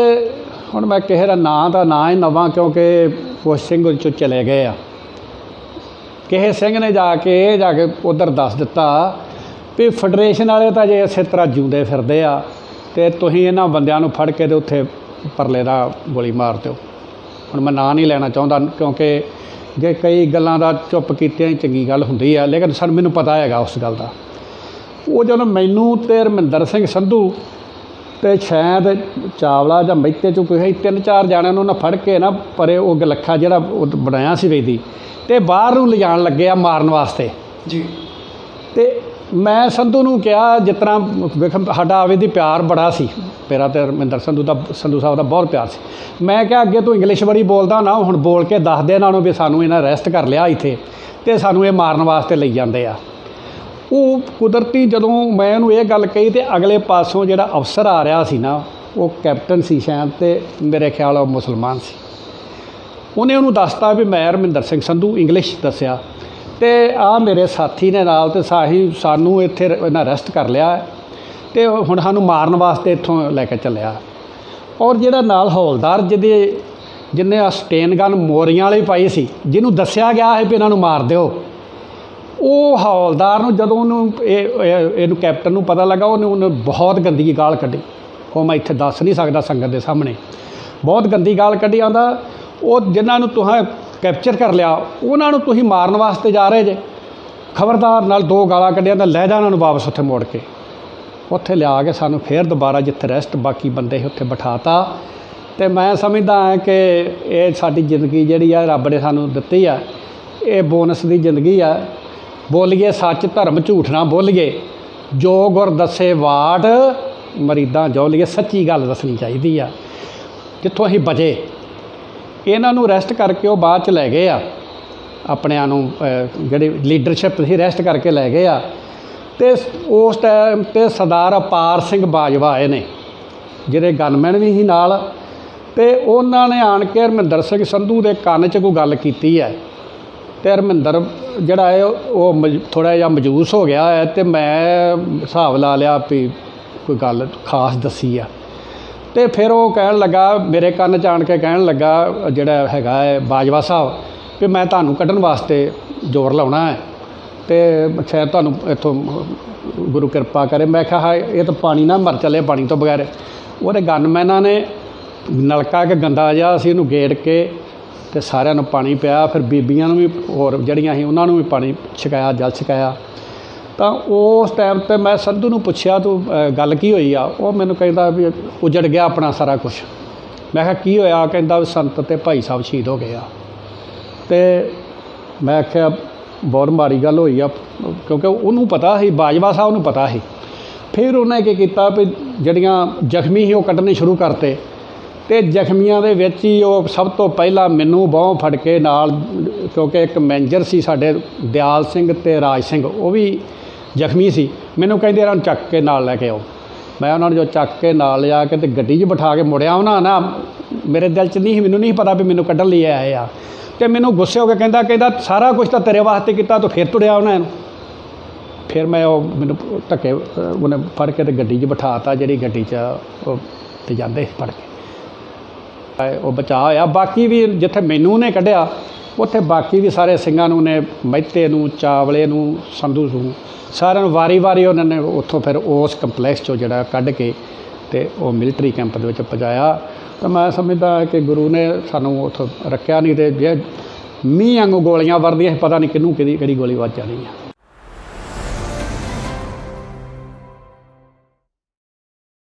Speaker 1: ਹੁਣ ਮੈਂ ਕਿਸੇ ਦਾ ਨਾਂ ਹੀ ਨਵਾਂ, ਕਿਉਂਕਿ ਕੁਛ ਸਿੰਘ ਵਿੱਚੋਂ ਚਲੇ ਗਏ ਆ। ਕਿਸੇ ਸਿੰਘ ਨੇ ਜਾ ਕੇ ਉੱਧਰ ਦੱਸ ਦਿੱਤਾ ਵੀ ਫੈਡਰੇਸ਼ਨ ਵਾਲੇ ਤਾਂ ਜੇ ਇਸੇ ਤਰ੍ਹਾਂ ਜਿਉਂਦੇ ਫਿਰਦੇ ਆ ਅਤੇ ਤੁਸੀਂ ਇਹਨਾਂ ਬੰਦਿਆਂ ਨੂੰ ਫੜ ਕੇ ਅਤੇ ਉੱਥੇ ਪਰਲੇ ਦਾ ਗੋਲੀ ਮਾਰ ਦਿਓ। ਹੁਣ ਮੈਂ ਨਾਂ ਨਹੀਂ ਲੈਣਾ ਚਾਹੁੰਦਾ, ਕਿਉਂਕਿ ਜੇ ਕਈ ਗੱਲਾਂ ਦਾ ਚੁੱਪ ਕੀਤਿਆਂ ਹੀ ਚੰਗੀ ਗੱਲ ਹੁੰਦੀ ਆ, ਲੇਕਿਨ ਮੈਨੂੰ ਪਤਾ ਹੈਗਾ ਉਸ ਗੱਲ ਦਾ। ਉਹ ਜਦੋਂ ਮੈਨੂੰ ਅਤੇ ਹਰਮਿੰਦਰ ਸਿੰਘ ਸੰਧੂ ਅਤੇ ਸ਼ਾਇਦ ਚਾਵਲਾ ਜਾਂ ਮਹਿਤੇ 'ਚੋਂ ਕੋਈ 3-4 ਜਾਣਿਆਂ ਨੂੰ ਉਹਨਾਂ ਫੜ ਕੇ ਨਾ ਪਰੇ ਉਹ ਗਲੱਖਾ ਜਿਹੜਾ ਉਹ ਬਣਾਇਆ ਸੀ ਵੇਦੀ ਅਤੇ ਬਾਹਰ ਨੂੰ ਲਿਜਾਣ ਲੱਗੇ ਆ ਮਾਰਨ ਵਾਸਤੇ
Speaker 2: ਜੀ।
Speaker 1: ਅਤੇ ਮੈਂ ਸੰਧੂ ਨੂੰ ਕਿਹਾ, ਜਿਸ ਤਰ੍ਹਾਂ ਵੇਖ ਸਾਡਾ ਆਵੇ ਦੀ ਪਿਆਰ ਬੜਾ ਸੀ ਮੇਰਾ ਅਤੇ ਹਰਮਿੰਦਰ ਸੰਧੂ ਸਾਹਿਬ ਦਾ ਬਹੁਤ ਪਿਆਰ ਸੀ। ਮੈਂ ਕਿਹਾ ਅੱਗੇ ਤੂੰ ਇੰਗਲਿਸ਼ ਬੜੀ ਬੋਲਦਾ ਨਾ, ਹੁਣ ਬੋਲ ਕੇ ਦੱਸ ਦੇ ਇਹਨਾਂ ਨੂੰ ਵੀ ਸਾਨੂੰ ਇਹਨਾਂ ਅਰੈਸਟ ਕਰ ਲਿਆ ਇੱਥੇ ਅਤੇ ਸਾਨੂੰ ਇਹ ਮਾਰਨ ਵਾਸਤੇ ਲਈ ਜਾਂਦੇ ਆ। ਉਹ ਕੁਦਰਤੀ ਜਦੋਂ ਮੈਂ ਉਹਨੂੰ ਇਹ ਗੱਲ ਕਹੀ ਅਤੇ ਅਗਲੇ ਪਾਸੋਂ ਜਿਹੜਾ ਅਫਸਰ ਆ ਰਿਹਾ ਸੀ ਨਾ, ਉਹ ਕੈਪਟਨ ਸੀ ਸ਼ਾਇਦ, ਅਤੇ ਮੇਰੇ ਖਿਆਲ ਉਹ ਮੁਸਲਮਾਨ ਸੀ। ਉਹਨੇ ਉਹਨੂੰ ਦੱਸਤਾ ਵੀ ਮੈਂ ਹਰਮਿੰਦਰ ਸਿੰਘ ਸੰਧੂ, ਇੰਗਲਿਸ਼ ਦੱਸਿਆ, ਅਤੇ ਆਹ ਮੇਰੇ ਸਾਥੀ ਨੇ ਨਾਲ, ਅਤੇ ਸਾਨੂੰ ਇੱਥੇ ਇਹਨਾਂ ਅਰੈਸਟ ਕਰ ਲਿਆ ਅਤੇ ਹੁਣ ਸਾਨੂੰ ਮਾਰਨ ਵਾਸਤੇ ਇੱਥੋਂ ਲੈ ਕੇ ਚੱਲਿਆ। ਔਰ ਜਿਹੜਾ ਨਾਲ ਹੌਲਦਾਰ ਜਿਹਨੇ ਆ ਸਟੇਨ ਗਨ ਮੋਰੀਆਂ ਵਾਲੀ ਪਾਈ ਸੀ, ਜਿਹਨੂੰ ਦੱਸਿਆ ਗਿਆ ਹੈ ਵੀ ਇਹਨਾਂ ਨੂੰ ਮਾਰ ਦਿਓ, ਉਹ ਹੌਲਦਾਰ ਨੂੰ ਜਦੋਂ ਉਹਨੂੰ ਇਹਨੂੰ ਕੈਪਟਨ ਨੂੰ ਪਤਾ ਲੱਗਾ, ਉਹਨੇ ਬਹੁਤ ਗੰਦੀ ਗਾਲ ਕੱਢੀ। ਉਹ ਮੈਂ ਇੱਥੇ ਦੱਸ ਨਹੀਂ ਸਕਦਾ ਸੰਗਤ ਦੇ ਸਾਹਮਣੇ, ਬਹੁਤ ਗੰਦੀ ਗਾਲ ਕੱਢੀ। ਆਉਂਦਾ ਉਹ ਜਿਨ੍ਹਾਂ ਨੂੰ ਤੁਸੀਂ ਕੈਪਚਰ ਕਰ ਲਿਆ ਉਹਨਾਂ ਨੂੰ ਤੁਸੀਂ ਮਾਰਨ ਵਾਸਤੇ ਜਾ ਰਹੇ ਜੇ, ਖਬਰਦਾਰ। ਨਾਲ 2 ਗਾਲਾਂ ਕੱਢਿਆ ਤਾਂ ਲੈ ਜਾ ਉਹਨਾਂ ਨੂੰ ਵਾਪਸ ਉੱਥੇ ਮੋੜ ਕੇ। ਉੱਥੇ ਲਿਆ ਕੇ ਸਾਨੂੰ ਫਿਰ ਦੁਬਾਰਾ ਜਿੱਥੇ ਰੈਸਟ ਬਾਕੀ ਬੰਦੇ ਸੀ ਉੱਥੇ ਬਿਠਾਤਾ। ਅਤੇ ਮੈਂ ਸਮਝਦਾ ਹਾਂ ਕਿ ਇਹ ਸਾਡੀ ਜ਼ਿੰਦਗੀ ਜਿਹੜੀ ਆ ਰੱਬ ਨੇ ਸਾਨੂੰ ਦਿੱਤੀ ਆ, ਇਹ ਬੋਨਸ ਦੀ ਜ਼ਿੰਦਗੀ ਆ। ਬੋਲੀਏ ਸੱਚ ਧਰਮ ਝੂਠ ਨਾ ਬੋਲੀਏ, ਜੋ ਗੁਰ ਦੱਸੇ ਵਾਟ ਮਰੀਦਾਂ ਜੋ ਲਈਏ। ਸੱਚੀ ਗੱਲ ਦੱਸਣੀ ਚਾਹੀਦੀ ਆ। ਜਿੱਥੋਂ ਅਸੀਂ ਬਚੇ, ਇਹਨਾਂ ਨੂੰ ਅਰੈਸਟ ਕਰਕੇ ਉਹ ਬਾਅਦ 'ਚ ਲੈ ਗਏ ਆ, ਆਪਣਿਆਂ ਨੂੰ ਜਿਹੜੀ ਲੀਡਰਸ਼ਿਪ ਸੀ ਅਰੈਸਟ ਕਰਕੇ ਲੈ ਗਏ ਆ। ਅਤੇ ਉਸ ਟਾਈਮ 'ਤੇ ਸਰਦਾਰ ਅਪਾਰ ਸਿੰਘ ਬਾਜਵਾ ਆਏ ਨੇ, ਜਿਹੜੇ ਗਨਮੈਨ ਵੀ ਸੀ ਨਾਲ, ਅਤੇ ਉਹਨਾਂ ਨੇ ਆਣ ਕੇ ਹਰਮਿੰਦਰ ਸਿੰਘ ਸੰਧੂ ਦੇ ਕੰਨ 'ਚ ਕੋਈ ਗੱਲ ਕੀਤੀ ਹੈ, ਅਤੇ ਹਰਮਿੰਦਰ ਜਿਹੜਾ ਹੈ ਉਹ ਥੋੜ੍ਹਾ ਜਿਹਾ ਮਜੂਸ ਹੋ ਗਿਆ ਹੈ, ਅਤੇ ਮੈਂ ਹਿਸਾਬ ਲਾ ਲਿਆ ਵੀ ਕੋਈ ਗੱਲ ਖਾਸ ਦੱਸੀ ਆ। ਅਤੇ ਫਿਰ ਉਹ ਕਹਿਣ ਲੱਗਾ, ਮੇਰੇ ਕੰਨ 'ਚ ਆਣ ਕੇ ਕਹਿਣ ਲੱਗਾ ਜਿਹੜਾ ਹੈਗਾ ਹੈ ਬਾਜਵਾ ਸਾਹਿਬ, ਵੀ ਮੈਂ ਤੁਹਾਨੂੰ ਕੱਢਣ ਵਾਸਤੇ ਜ਼ੋਰ ਲਾਉਣਾ ਹੈ ਅਤੇ ਸ਼ਾਇਦ ਤੁਹਾਨੂੰ ਇੱਥੋਂ ਗੁਰੂ ਕਿਰਪਾ ਕਰੇ। ਮੈਂ ਕਿਹਾ ਇਹ ਤਾਂ ਪਾਣੀ ਨਾ ਮਰ ਚੱਲੇ ਪਾਣੀ ਤੋਂ ਬਗੈਰ। ਉਹਦੇ ਗਨਮੈਨਾਂ ਨੇ ਨਲਕਾ ਇੱਕ ਗੰਦਾ ਜਿਹਾ ਅਸੀਂ ਉਹਨੂੰ ਗੇੜ ਕੇ ਤੇ ਸਾਰਿਆਂ ਨੂੰ ਪਾਣੀ ਪਿਆ। ਫਿਰ ਬੀਬੀਆਂ ਨੂੰ ਵੀ ਹੋਰ ਜਿਹੜੀਆਂ ਸੀ ਉਹਨਾਂ ਨੂੰ ਵੀ ਪਾਣੀ ਛਕਾਇਆ, ਜਲ ਛਕਾਇਆ। ਤਾਂ ਉਸ ਟਾਈਮ 'ਤੇ ਮੈਂ ਸੰਧੂ ਨੂੰ ਪੁੱਛਿਆ ਤੂੰ ਗੱਲ ਕੀ ਹੋਈ ਆ? ਉਹ ਮੈਨੂੰ ਕਹਿੰਦਾ ਵੀ ਉਜੜ ਗਿਆ ਆਪਣਾ ਸਾਰਾ ਕੁਛ। ਮੈਂ ਕਿਹਾ ਕੀ ਹੋਇਆ? ਕਹਿੰਦਾ ਵੀ ਸੰਤ ਅਤੇ ਭਾਈ ਸਾਹਿਬ ਸ਼ਹੀਦ ਹੋ ਗਏ ਆ। ਅਤੇ ਮੈਂ ਆਖਿਆ ਬਹੁਤ ਮਾੜੀ ਗੱਲ ਹੋਈ ਆ, ਕਿਉਂਕਿ ਉਹਨੂੰ ਪਤਾ ਸੀ, ਬਾਜਵਾ ਸਾਹਿਬ ਨੂੰ ਪਤਾ ਸੀ। ਫਿਰ ਉਹਨੇ ਕੀ ਕੀਤਾ ਵੀ ਜਿਹੜੀਆਂ ਜ਼ਖਮੀ ਸੀ ਉਹ ਕੱਢਣੇ ਸ਼ੁਰੂ ਕਰਤੇ, ਅਤੇ ਜ਼ਖਮੀਆਂ ਦੇ ਵਿੱਚ ਹੀ ਉਹ ਸਭ ਤੋਂ ਪਹਿਲਾਂ ਮੈਨੂੰ ਬਾਹੋਂ ਫੜ ਕੇ ਨਾਲ, ਕਿਉਂਕਿ ਇੱਕ ਮੈਨੇਜਰ ਸੀ ਸਾਡੇ ਦਿਆਲ ਸਿੰਘ ਅਤੇ ਰਾਜ ਸਿੰਘ, ਉਹ ਵੀ ਜ਼ਖਮੀ ਸੀ। ਮੈਨੂੰ ਕਹਿੰਦੇ ਇਹਨਾਂ ਨੂੰ ਚੱਕ ਕੇ ਨਾਲ ਲੈ ਕੇ ਆਓ। ਮੈਂ ਉਹਨਾਂ ਨੂੰ ਜੋ ਚੱਕ ਕੇ ਨਾਲ ਲਿਆ ਕੇ ਅਤੇ ਗੱਡੀ 'ਚ ਬਿਠਾ ਕੇ ਮੁੜਿਆ। ਉਹਨਾਂ ਨਾ ਮੇਰੇ ਦਿਲ 'ਚ ਨਹੀਂ, ਮੈਨੂੰ ਨਹੀਂ ਪਤਾ ਵੀ ਮੈਨੂੰ ਕੱਢਣ ਲਈ ਆਏ ਆ। ਅਤੇ ਮੈਨੂੰ ਗੁੱਸੇ ਹੋ ਕੇ ਕਹਿੰਦਾ ਸਾਰਾ ਕੁਛ ਤਾਂ ਤੇਰੇ ਵਾਸਤੇ ਕੀਤਾ, ਤੂੰ ਫਿਰ ਤੁਰਿਆ ਉਹਨਾਂ ਨੂੰ। ਫਿਰ ਮੈਂ ਉਹ ਮੈਨੂੰ ਧੱਕੇ ਉਹਨੇ ਫੜ ਕੇ ਅਤੇ ਗੱਡੀ 'ਚ ਬਿਠਾ ਤਾ, ਜਿਹੜੀ ਗੱਡੀ 'ਚ ਉਹ 'ਤੇ ਜਾਂਦੇ ਫੜ ਕੇ। ਉਹ ਬਚਾਅ ਹੋਇਆ। ਬਾਕੀ ਵੀ ਜਿੱਥੇ ਮੈਨੂੰ ਉਹਨੇ ਕੱਢਿਆ ਉੱਥੇ ਬਾਕੀ ਵੀ ਸਾਰੇ ਸਿੰਘਾਂ ਨੂੰ ਨੇ, ਮਹਿਤੇ ਨੂੰ, ਚਾਵਲੇ ਨੂੰ, ਸੰਧੂ ਨੂੰ, ਸਾਰਿਆਂ ਨੂੰ ਵਾਰੀ ਵਾਰੀ ਉਹਨਾਂ ਨੇ ਉੱਥੋਂ ਫਿਰ ਉਸ ਕੰਪਲੈਕਸ 'ਚੋਂ ਜਿਹੜਾ ਕੱਢ ਕੇ ਅਤੇ ਉਹ ਮਿਲਟਰੀ ਕੈਂਪ ਦੇ ਵਿੱਚ ਪਹੁੰਚਾਇਆ। ਤਾਂ ਮੈਂ ਸਮਝਦਾ ਕਿ ਗੁਰੂ ਨੇ ਸਾਨੂੰ ਉੱਥੋਂ ਰੱਖਿਆ, ਨਹੀਂ ਅਤੇ ਜੇ ਮੀਂਹ ਵਾਂਗੂ ਗੋਲੀਆਂ ਵਰਦੀਆਂ, ਪਤਾ ਨਹੀਂ ਕਿਹਨੂੰ ਕਿਹੜੀ ਗੋਲੀ ਵੱਜ ਜਾਣੀ ਆ।